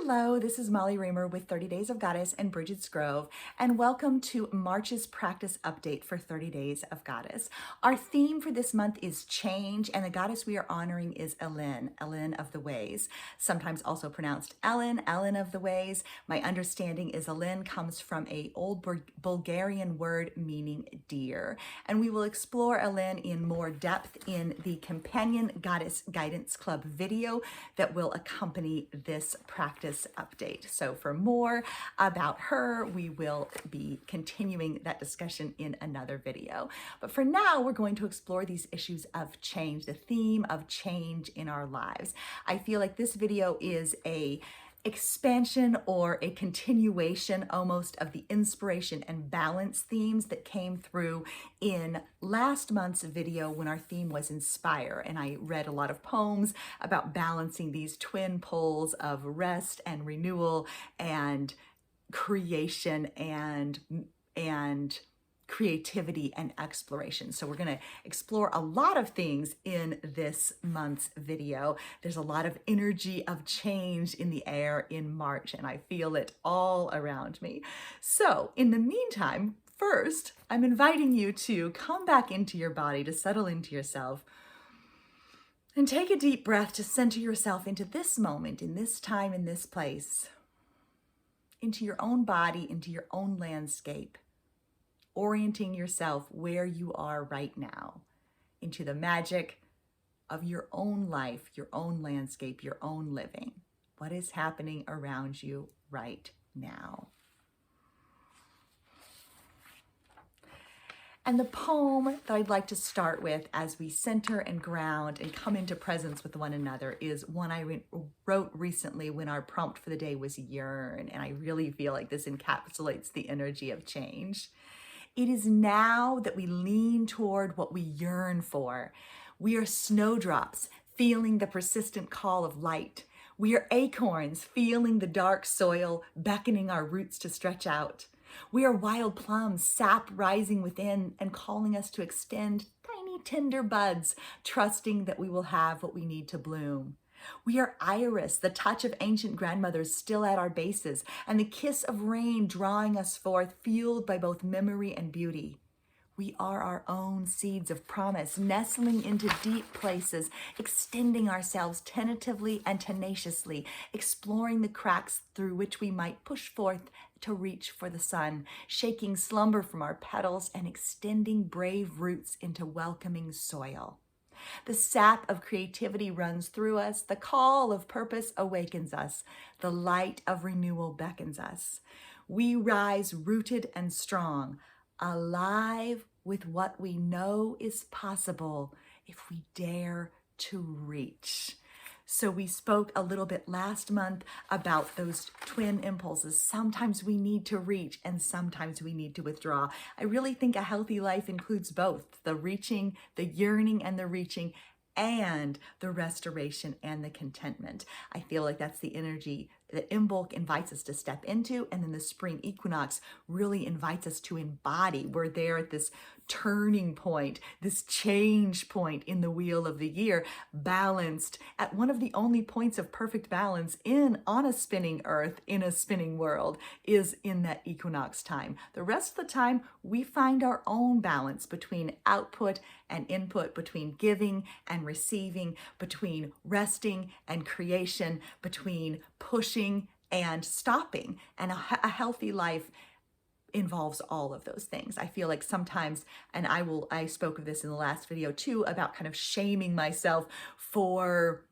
Hello, this is Molly Raymer with 30 Days of Goddess and Bridget's Grove, and welcome to March's practice update for 30 Days of Goddess. Our theme for this month is change, and the goddess we are honoring is Elen, Elen of the Ways, sometimes also pronounced Ellen, Ellen of the Ways. My understanding is Elen comes from an old Bulgarian word meaning deer, and we will explore Elen in more depth in the Companion Goddess Guidance Club video that will accompany this practice update. So for more about her, we will be continuing that discussion in another video. But for now, we're going to explore these issues of change, the theme of change in our lives. I feel like this video is a expansion or a continuation almost of the inspiration and balance themes that came through in last month's video when our theme was inspire, and I read a lot of poems about balancing these twin poles of rest and renewal and creation and creativity and exploration. So we're going to explore a lot of things in this month's video. There's a lot of energy of change in the air in March, and I feel it all around me. So in the meantime, first, I'm inviting you to come back into your body, to settle into yourself, and take a deep breath to center yourself into this moment, in this time, in this place, into your own body, into your own landscape, orienting yourself where you are right now, into the magic of your own life, your own landscape, your own living. What is happening around you right now? And the poem that I'd like to start with as we center and ground and come into presence with one another is one I wrote recently when our prompt for the day was yearn. And I really feel like this encapsulates the energy of change. It is now that we lean toward what we yearn for. We are snowdrops feeling the persistent call of light. We are acorns feeling the dark soil beckoning our roots to stretch out. We are wild plums, sap rising within and calling us to extend tiny tender buds, trusting that we will have what we need to bloom. We are iris, the touch of ancient grandmothers still at our bases, and the kiss of rain drawing us forth, fueled by both memory and beauty. We are our own seeds of promise, nestling into deep places, extending ourselves tentatively and tenaciously, exploring the cracks through which we might push forth to reach for the sun, shaking slumber from our petals and extending brave roots into welcoming soil. The sap of creativity runs through us. The call of purpose awakens us. The light of renewal beckons us. We rise rooted and strong, alive with what we know is possible if we dare to reach. So we spoke a little bit last month about those twin impulses. Sometimes we need to reach and sometimes we need to withdraw. I really think a healthy life includes both, the reaching, the yearning and the reaching, and the restoration and the contentment. I feel like that's the energy that Imbolc invites us to step into, and then the spring equinox really invites us to embody. We're there at this turning point, this change point in the wheel of the year, balanced at one of the only points of perfect balance on a spinning earth, in a spinning world, is in that equinox time. The rest of the time, we find our own balance between output and input, between giving and receiving, between resting and creation, between pushing and stopping. And a healthy life involves all of those things. I feel like sometimes, and I spoke of this in the last video too, about kind of shaming myself for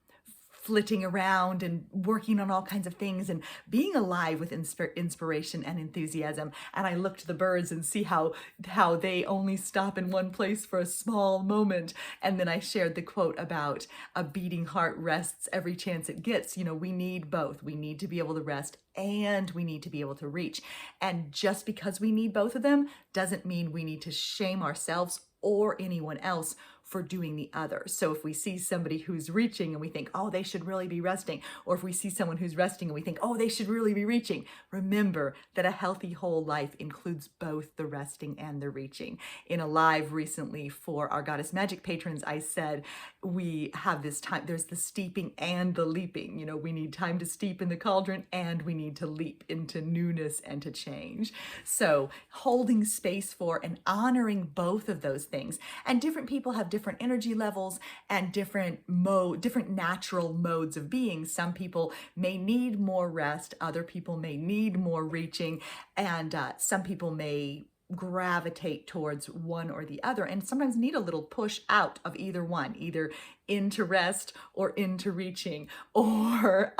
flitting around and working on all kinds of things and being alive with inspiration and enthusiasm. And I look to the birds and see how they only stop in one place for a small moment. And then I shared the quote about a beating heart rests every chance it gets. You know, we need both. We need to be able to rest and we need to be able to reach. And just because we need both of them doesn't mean we need to shame ourselves or anyone else for doing the other. So if we see somebody who's reaching and we think, oh, they should really be resting, or if we see someone who's resting and we think, oh, they should really be reaching, remember that a healthy whole life includes both the resting and the reaching. In a live recently for our Goddess Magic patrons, I said we have this time, there's the steeping and the leaping. You know, we need time to steep in the cauldron and we need to leap into newness and to change. So holding space for and honoring both of those things. And different people have different energy levels and different natural modes of being. Some people may need more rest, other people may need more reaching, and some people may gravitate towards one or the other, and sometimes need a little push out of either one, either into rest or into reaching, or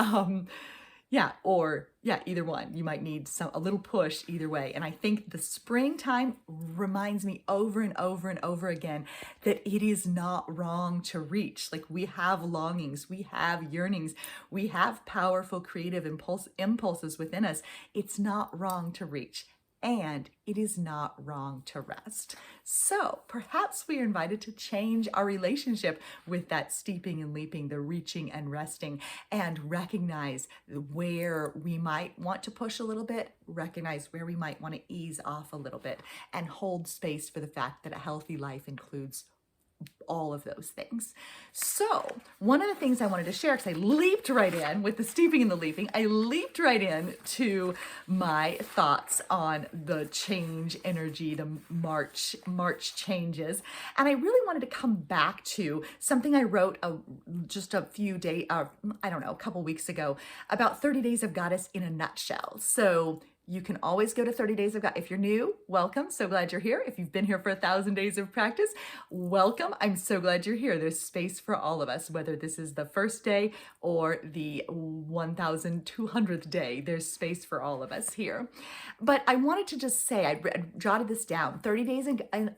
either one. You might need a little push either way. And I think the springtime reminds me over and over and over again that it is not wrong to reach. Like, we have longings, we have yearnings, we have powerful creative impulses within us. It's not wrong to reach. And it is not wrong to rest. So perhaps we are invited to change our relationship with that steeping and leaping, the reaching and resting, and recognize where we might want to push a little bit, recognize where we might want to ease off a little bit, and hold space for the fact that a healthy life includes all of those things. So one of the things I wanted to share, because I leaped right in with the steeping and the leaping, I leaped right in to my thoughts on the change energy, the March changes. And I really wanted to come back to something I wrote just a few days, a couple weeks ago, about 30 Days of Goddess in a nutshell. So you can always go to 30 Days of Goddess. If you're new, welcome. So glad you're here. If you've been here for 1,000 days of practice, welcome. I'm so glad you're here. There's space for all of us, whether this is the first day or the 1,200th day. There's space for all of us here. But I wanted to just say, I jotted this down, 30 Days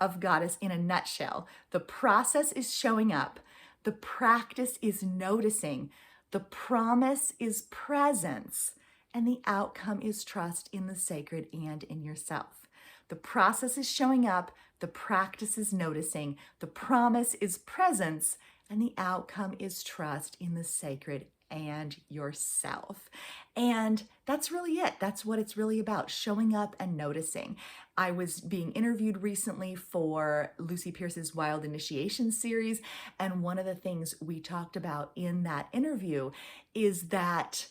of Goddess in a nutshell. The process is showing up. The practice is noticing. The promise is presence. And the outcome is trust in the sacred and in yourself. The process is showing up, the practice is noticing, the promise is presence, and the outcome is trust in the sacred and yourself. And that's really it. That's what it's really about, showing up and noticing. I was being interviewed recently for Lucy Pierce's Wild Initiation series, and one of the things we talked about in that interview is that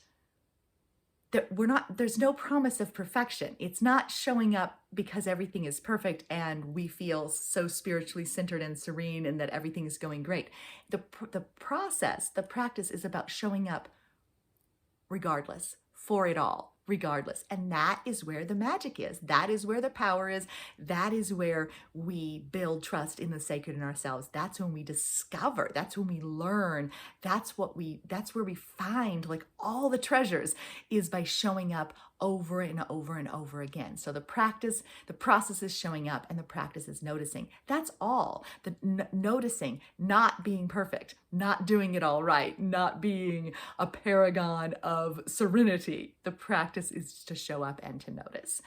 there's no promise of perfection. It's not showing up because everything is perfect and we feel so spiritually centered and serene and that everything is going great. The process, the practice is about showing up regardless, for it all, regardless. And that is where the magic is. That is where the power is. That is where we build trust in the sacred in ourselves. That's when we discover. That's when we learn. That's where we find like all the treasures, is by showing up over and over and over again. So the process is showing up and the practice is noticing. That's all. The noticing, not being perfect, not doing it all right, not being a paragon of serenity. The practice is to show up and to notice.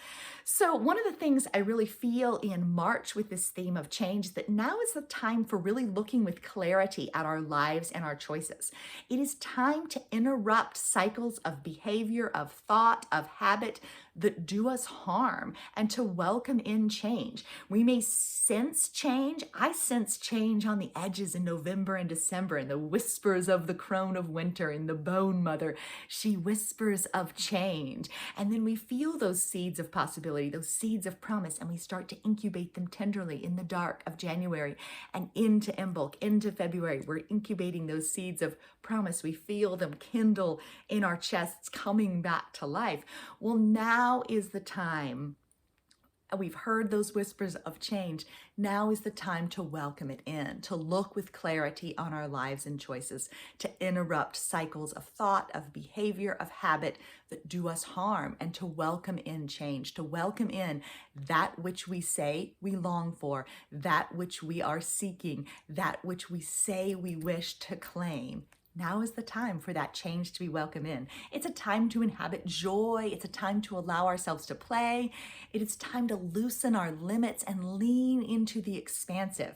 So one of the things I really feel in March with this theme of change is that now is the time for really looking with clarity at our lives and our choices. It is time to interrupt cycles of behavior, of thought, of habit that do us harm, and to welcome in change. We may sense change. I sense change on the edges in November and December, in the whispers of the crone of winter, in the bone mother. She whispers of change. And then we feel those seeds of possibility, those seeds of promise, and we start to incubate them tenderly in the dark of January and into Imbolc, into February. We're incubating those seeds of promise. We feel them kindle in our chests, coming back to life. Well, now is the time. We've heard those whispers of change. Now is the time to welcome it in, to look with clarity on our lives and choices, to interrupt cycles of thought, of behavior, of habit that do us harm, and to welcome in change, to welcome in that which we say we long for, that which we are seeking, that which we say we wish to claim. Now is the time for that change to be welcome in. It's a time to inhabit joy. It's a time to allow ourselves to play. It is time to loosen our limits and lean into the expansive.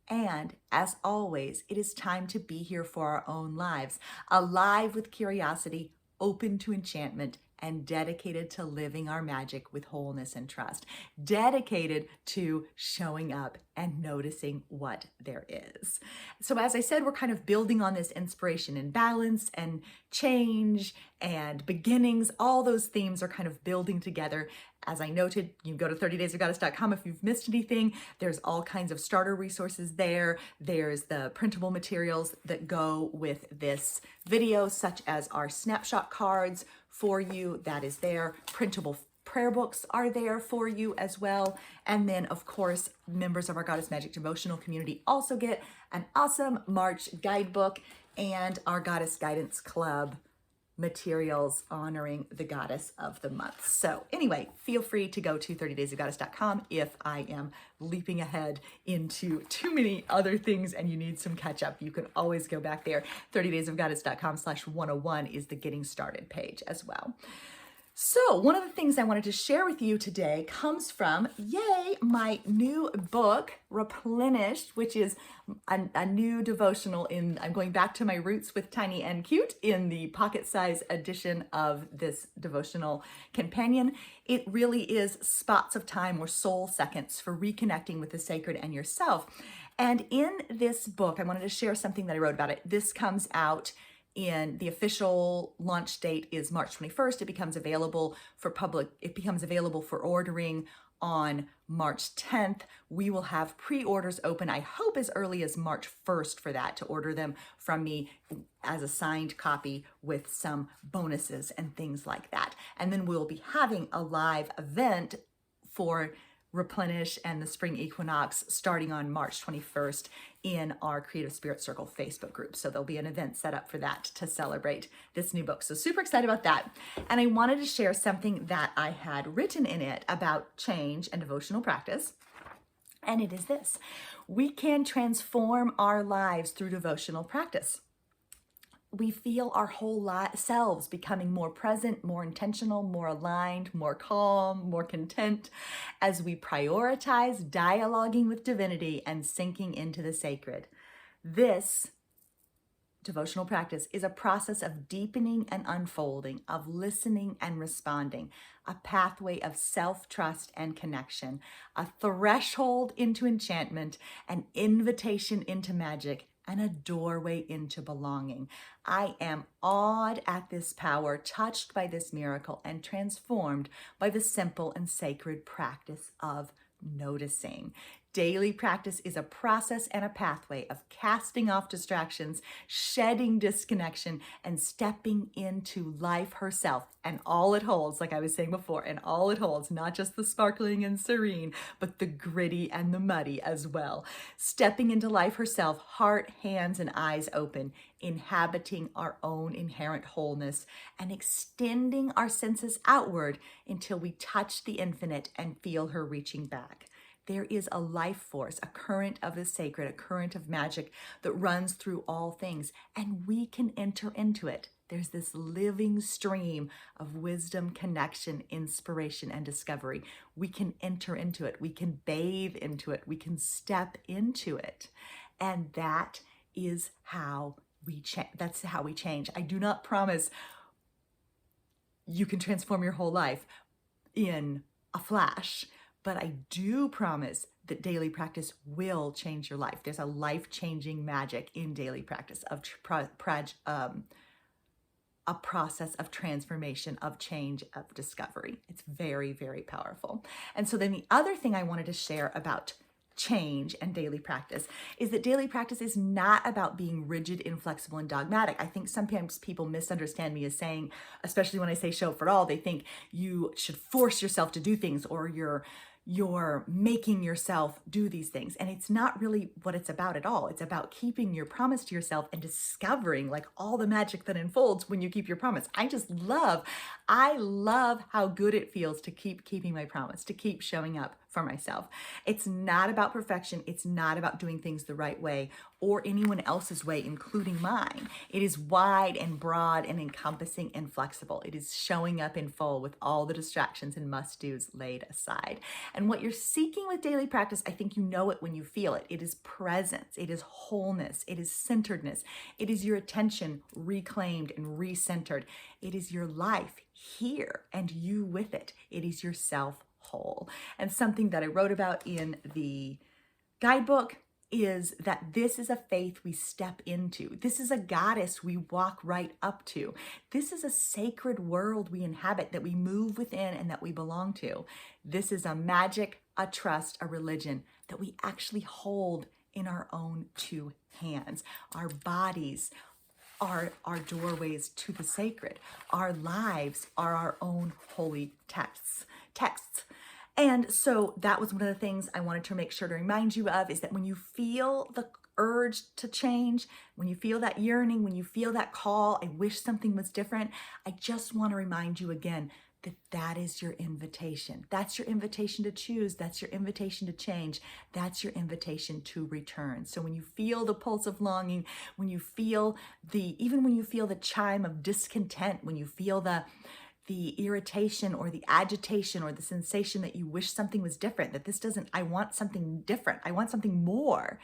And as always, it is time to be here for our own lives, alive with curiosity, open to enchantment, and dedicated to living our magic with wholeness and trust, dedicated to showing up and noticing what there is. So as I said, we're kind of building on this inspiration and balance and change and beginnings. All those themes are kind of building together. As I noted, you can go to 30daysofgoddess.com if you've missed anything. There's all kinds of starter resources there. There's the printable materials that go with this video, such as our snapshot cards for you. That is there. Printable prayer books are there for you as well. And then, of course, members of our Goddess Magic devotional community also get an awesome March guidebook and our Goddess Guidance Club materials honoring the goddess of the month. So anyway, feel free to go to 30daysofgoddess.com if I am leaping ahead into too many other things and you need some catch up. You can always go back there. 30daysofgoddess.com/101 is the getting started page as well. So one of the things I wanted to share with you today comes from, yay, my new book, Replenished, which is a new devotional I'm going back to my roots with Tiny and Cute in the pocket size edition of this devotional companion. It really is spots of time or soul seconds for reconnecting with the sacred and yourself. And in this book, I wanted to share something that I wrote about it. This comes out in the official launch date is March 21st. It becomes available for ordering on March 10th. We will have pre-orders open, I hope as early as March 1st for that, to order them from me as a signed copy with some bonuses and things like that. And then we'll be having a live event for Replenish and the Spring Equinox starting on March 21st in our Creative Spirit Circle Facebook group. So there'll be an event set up for that to celebrate this new book. So super excited about that. And I wanted to share something that I had written in it about change and devotional practice. And it is this: we can transform our lives through devotional practice. We feel our whole selves becoming more present, more intentional, more aligned, more calm, more content as we prioritize dialoguing with divinity and sinking into the sacred. This devotional practice is a process of deepening and unfolding, of listening and responding, a pathway of self-trust and connection, a threshold into enchantment, an invitation into magic, and a doorway into belonging. I am awed at this power, touched by this miracle, and transformed by the simple and sacred practice of noticing. Daily practice is a process and a pathway of casting off distractions, shedding disconnection, and stepping into life herself and all it holds, like I was saying before, and all it holds, not just the sparkling and serene, but the gritty and the muddy as well. Stepping into life herself, heart, hands, and eyes open, inhabiting our own inherent wholeness, and extending our senses outward until we touch the infinite and feel her reaching back. There is a life force, a current of the sacred, a current of magic that runs through all things, and we can enter into it. There's this living stream of wisdom, connection, inspiration, and discovery. We can enter into it. We can bathe into it. We can step into it. And that is how we change. That's how we change. I do not promise you can transform your whole life in a flash, but I do promise that daily practice will change your life. There's a life-changing magic in daily practice of a process of transformation, of change, of discovery. It's very, very powerful. And so then the other thing I wanted to share about change and daily practice is that daily practice is not about being rigid, inflexible, and dogmatic. I think sometimes people misunderstand me as saying, especially when I say show up for all, they think you should force yourself to do things or you're making yourself do these things. And it's not really what it's about at all. It's about keeping your promise to yourself and discovering like all the magic that unfolds when you keep your promise. I love how good it feels to keep keeping my promise, to keep showing up for myself. It's not about perfection. It's not about doing things the right way or anyone else's way, including mine. It is wide and broad and encompassing and flexible. It is showing up in full with all the distractions and must-dos laid aside. And what you're seeking with daily practice, I think you know it when you feel it. It is presence. It is wholeness. It is centeredness. It is your attention reclaimed and recentered. It is your life here and you with it. It is yourself whole. And something that I wrote about in the guidebook is that this is a faith we step into. This is a goddess we walk right up to. This is a sacred world we inhabit, that we move within and that we belong to. This is a magic, a trust, a religion that we actually hold in our own two hands. Our bodies are our doorways to the sacred. Our lives are our own holy texts. And so that was one of the things I wanted to make sure to remind you of, is that when you feel the urge to change, when you feel that yearning, when you feel that call, I wish something was different, I just want to remind you again that that is your invitation. That's your invitation to choose. That's your invitation to change. That's your invitation to return. So when you feel the pulse of longing, when you feel even when you feel the chime of discontent, when you feel the irritation or the agitation or the sensation that you wish something was different, that this doesn't, I want something different, I want something more,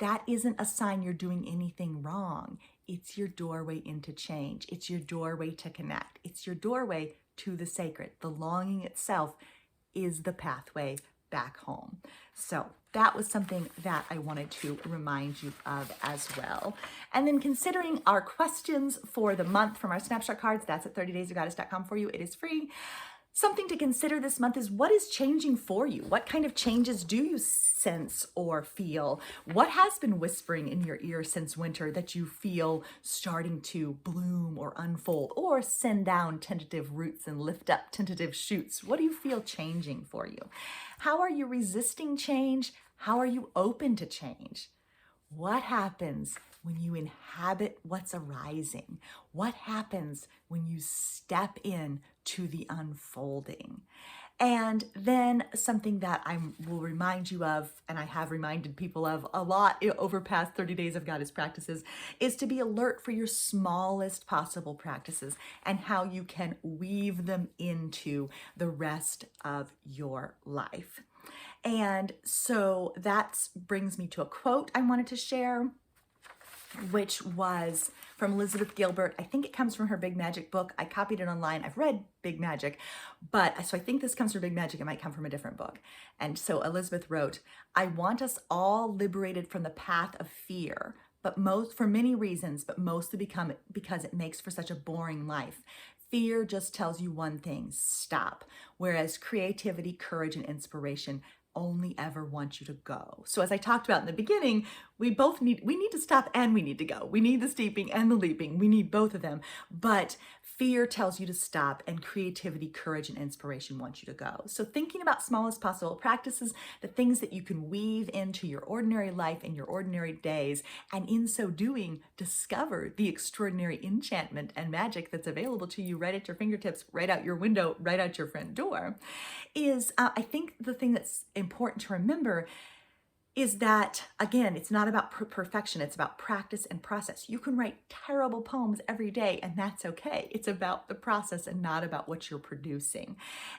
that isn't a sign you're doing anything wrong. It's your doorway into change. It's your doorway to connect. It's your doorway to the sacred. The longing itself is the pathway back home. So that was something that I wanted to remind you of as well. And then considering our questions for the month from our snapshot cards, that's at 30daysofgoddess.com for you. It is free. Something to consider this month is, what is changing for you? What kind of changes do you sense or feel? What has been whispering in your ear since winter that you feel starting to bloom or unfold or send down tentative roots and lift up tentative shoots? What do you feel changing for you? How are you resisting change? How are you open to change? What happens when you inhabit what's arising? What happens when you step in to the unfolding? And then something that I will remind you of, and I have reminded people of a lot over past 30 Days of Goddess practices, is to be alert for your smallest possible practices and how you can weave them into the rest of your life. And so that brings me to a quote I wanted to share, which was from Elizabeth Gilbert. I think it comes from her Big Magic book. I copied it online. I've read Big Magic, so I think this comes from Big Magic. It might come from a different book. And so Elizabeth wrote, "I want us all liberated from the path of fear, but for many reasons, but mostly because it makes for such a boring life. Fear just tells you one thing: stop. Whereas creativity, courage, and inspiration only ever want you to go." So as I talked about in the beginning, we need to stop and we need to go. We need the steeping and the leaping. We need both of them. But fear tells you to stop, and creativity, courage, and inspiration want you to go. So thinking about smallest possible practices, the things that you can weave into your ordinary life and your ordinary days, and in so doing, discover the extraordinary enchantment and magic that's available to you right at your fingertips, right out your window, right out your front door, is, I think the thing that's important to remember is that, again, it's not about perfection. It's about practice and process. You can write terrible poems every day, and that's okay. It's about the process and not about what you're producing.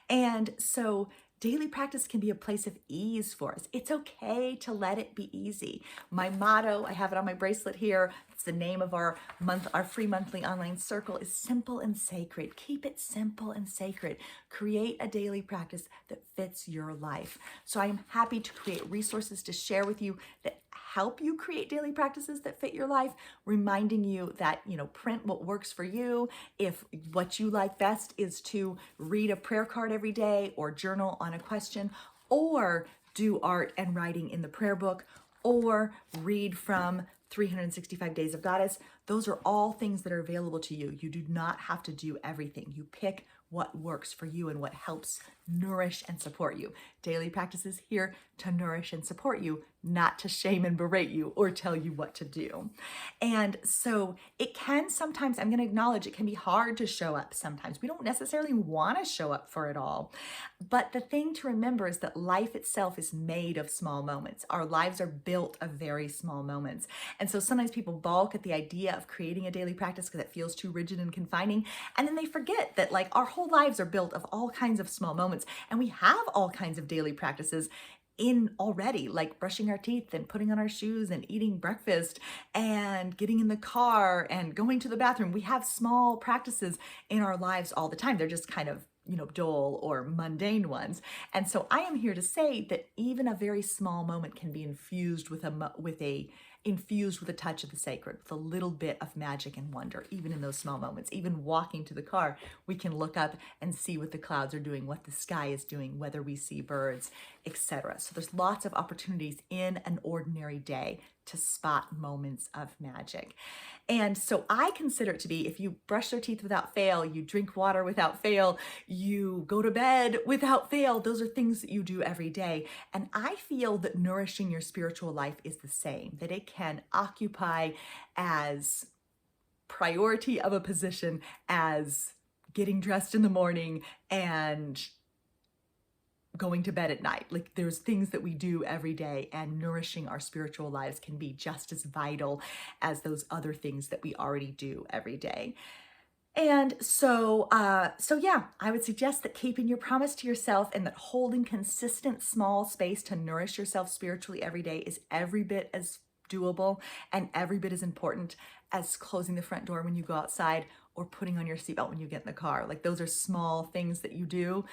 And so daily practice can be a place of ease for us. It's okay to let it be easy. My motto, I have it on my bracelet here, it's the name of our free monthly online circle, is simple and sacred. Keep it simple and sacred. Create a daily practice that fits your life. So I'm happy to create resources to share with you that help you create daily practices that fit your life, reminding you that, print what works for you. If what you like best is to read a prayer card every day, or journal on a question, or do art and writing in the prayer book, or read from 365 Days of Goddess, those are all things that are available to you. You do not have to do everything. You pick what works for you and what helps nourish and support you. Daily practice is here to nourish and support you, not to shame and berate you or tell you what to do. And so it can sometimes, I'm going to acknowledge, it can be hard to show up sometimes. We don't necessarily want to show up for it all. But the thing to remember is that life itself is made of small moments. Our lives are built of very small moments. And so sometimes people balk at the idea of creating a daily practice because it feels too rigid and confining. And then they forget that like our whole lives are built of all kinds of small moments. And we have all kinds of daily practices in already, like brushing our teeth and putting on our shoes and eating breakfast and getting in the car and going to the bathroom. We have small practices in our lives all the time. They're just kind of, dull or mundane ones. And so I am here to say that even a very small moment can be infused with a touch of the sacred, with a little bit of magic and wonder, even in those small moments. Even walking to the car, we can look up and see what the clouds are doing, what the sky is doing, whether we see birds, etc. So there's lots of opportunities in an ordinary day to spot moments of magic. And so I consider it to be, if you brush your teeth without fail, you drink water without fail, you go to bed without fail, those are things that you do every day. And I feel that nourishing your spiritual life is the same, that it can occupy as priority of a position as getting dressed in the morning and going to bed at night. Like there's things that we do every day, and nourishing our spiritual lives can be just as vital as those other things that we already do every day. And so yeah, I would suggest that keeping your promise to yourself and that holding consistent small space to nourish yourself spiritually every day is every bit as doable and every bit as important as closing the front door when you go outside or putting on your seatbelt when you get in the car. Like those are small things that you do.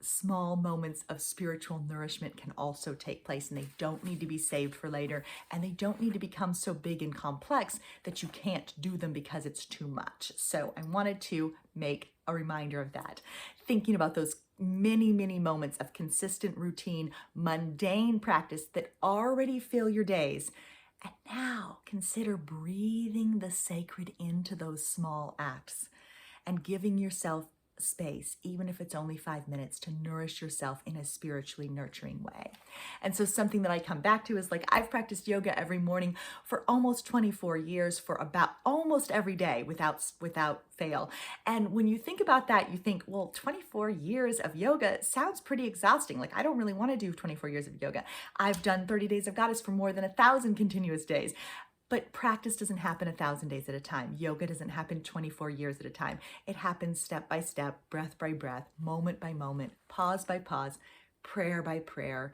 Small moments of spiritual nourishment can also take place, and they don't need to be saved for later, and they don't need to become so big and complex that you can't do them because it's too much. So I wanted to make a reminder of that. Thinking about those many, many moments of consistent routine, mundane practice that already fill your days. And now consider breathing the sacred into those small acts and giving yourself space, even if it's only 5 minutes, to nourish yourself in a spiritually nurturing way. And so something that I come back to is like, I've practiced yoga every morning for almost 24 years, for about almost every day without fail. And when you think about that, you think, well, 24 years of yoga sounds pretty exhausting. Like, I don't really want to do 24 years of yoga. I've done 30 days of Goddess for more than 1,000 continuous days. But practice doesn't happen 1,000 days at a time. Yoga doesn't happen 24 years at a time. It happens step by step, breath by breath, moment by moment, pause by pause, prayer by prayer,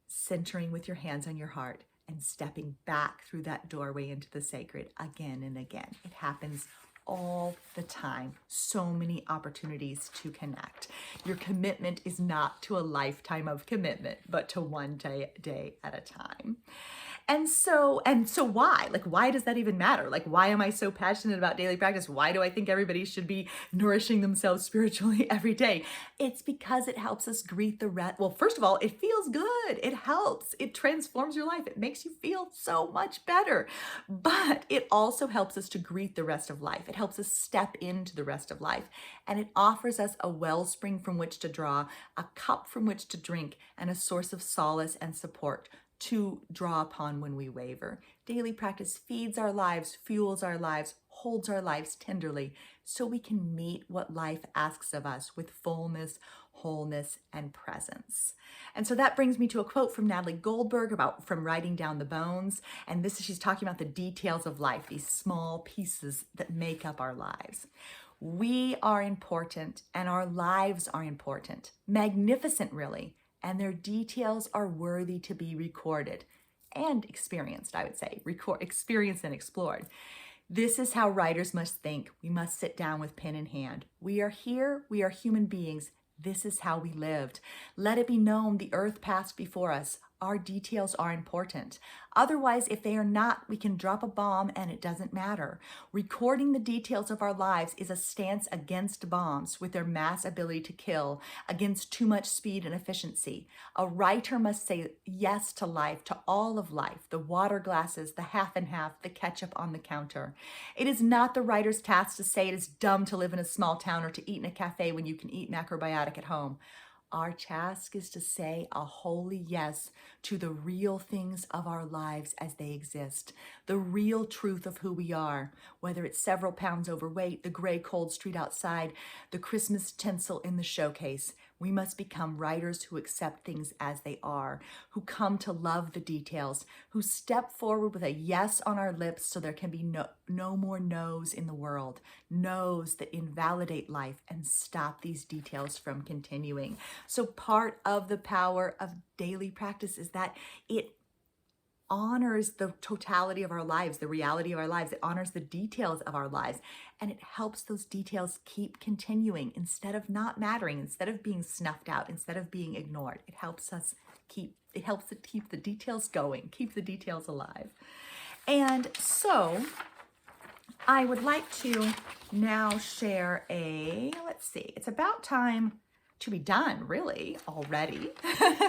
centering with your hands on your heart and stepping back through that doorway into the sacred again and again. It happens all the time. So many opportunities to connect. Your commitment is not to a lifetime of commitment, but to one day at a time. And so why? Like, why does that even matter? Like, why am I so passionate about daily practice? Why do I think everybody should be nourishing themselves spiritually every day? It's because it helps us greet the rest. Well, first of all, it feels good. It helps. It transforms your life. It makes you feel so much better. But it also helps us to greet the rest of life. It helps us step into the rest of life. And it offers us a wellspring from which to draw, a cup from which to drink, and a source of solace and support to draw upon when we waver. Daily practice feeds our lives, fuels our lives, holds our lives tenderly, so we can meet what life asks of us with fullness, wholeness, and presence. And so that brings me to a quote from Natalie Goldberg from Writing Down the Bones. And she's talking about the details of life, these small pieces that make up our lives. We are important, and our lives are important, magnificent, really. And their details are worthy to be recorded and experienced, I would say, experienced and explored. This is how writers must think. We must sit down with pen in hand. We are here. We are human beings. This is how we lived. Let it be known the earth passed before us. Our details are important. Otherwise, if they are not, we can drop a bomb and it doesn't matter. Recording the details of our lives is a stance against bombs with their mass ability to kill, against too much speed and efficiency. A writer must say yes to life, to all of life, the water glasses, the half and half, the ketchup on the counter. It is not the writer's task to say it is dumb to live in a small town or to eat in a cafe when you can eat macrobiotic at home. Our task is to say a holy yes to the real things of our lives as they exist, the real truth of who we are, whether it's several pounds overweight, the gray cold street outside, the Christmas tinsel in the showcase. We must become writers who accept things as they are, who come to love the details, who step forward with a yes on our lips so there can be no more no's in the world, no's that invalidate life and stop these details from continuing. So part of the power of daily practice is that it honors the totality of our lives, the reality of our lives. It honors the details of our lives, and it helps those details keep continuing instead of not mattering, instead of being snuffed out, instead of being ignored. It helps to keep the details going, keep the details alive. And so I would like to now share it's about time to be done, really, already.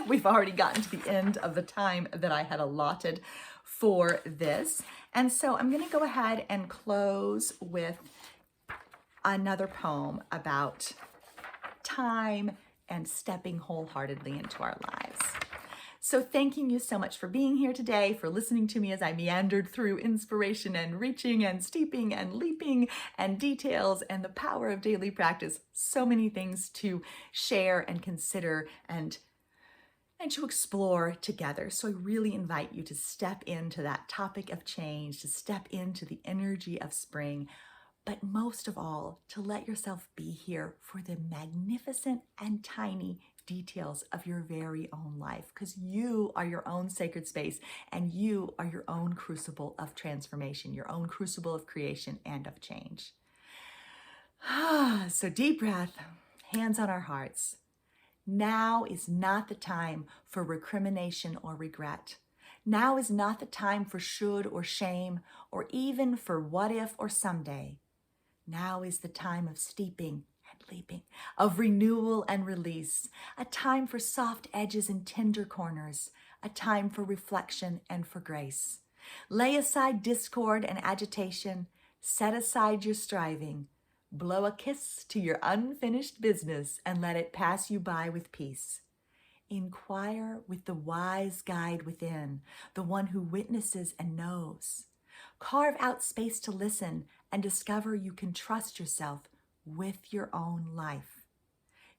We've already gotten to the end of the time that I had allotted for this. And so I'm going to go ahead and close with another poem about time and stepping wholeheartedly into our lives. So thanking you so much for being here today, for listening to me as I meandered through inspiration and reaching and steeping and leaping and details and the power of daily practice. So many things to share and consider and to explore together. So I really invite you to step into that topic of change, to step into the energy of spring, but most of all, to let yourself be here for the magnificent and tiny details of your very own life, because you are your own sacred space and you are your own crucible of transformation, your own crucible of creation and of change. So deep breath, hands on our hearts. Now is not the time for recrimination or regret. Now is not the time for should or shame, or even for what if or someday. Now is the time of steeping and leaping, of renewal and release, a time for soft edges and tender corners, a time for reflection and for grace. Lay aside discord and agitation, set aside your striving, blow a kiss to your unfinished business and let it pass you by with peace. Inquire with the wise guide within, the one who witnesses and knows. Carve out space to listen and discover you can trust yourself with your own life.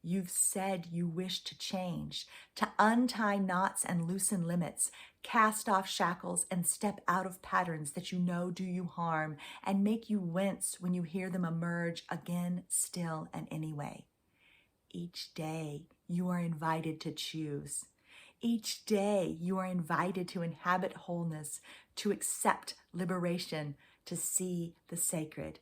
You've said you wish to change, to untie knots and loosen limits, cast off shackles and step out of patterns that you know do you harm and make you wince when you hear them emerge again, still, and anyway. Each day you are invited to choose. Each day you are invited to inhabit wholeness, to accept liberation, to see the sacred.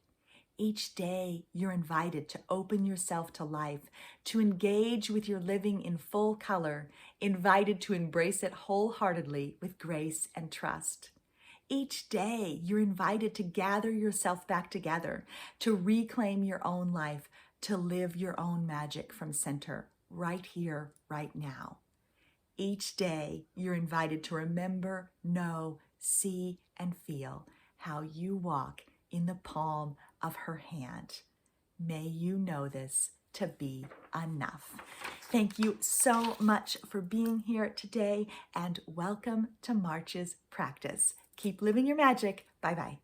Each day you're invited to open yourself to life, to engage with your living in full color, invited to embrace it wholeheartedly with grace and trust. Each day you're invited to gather yourself back together, to reclaim your own life, to live your own magic from center, right here, right now. Each day you're invited to remember, know, see, and feel how you walk in the palm of her hand. May you know this to be enough. Thank you so much for being here today, and welcome to March's practice. Keep living your magic. Bye-bye.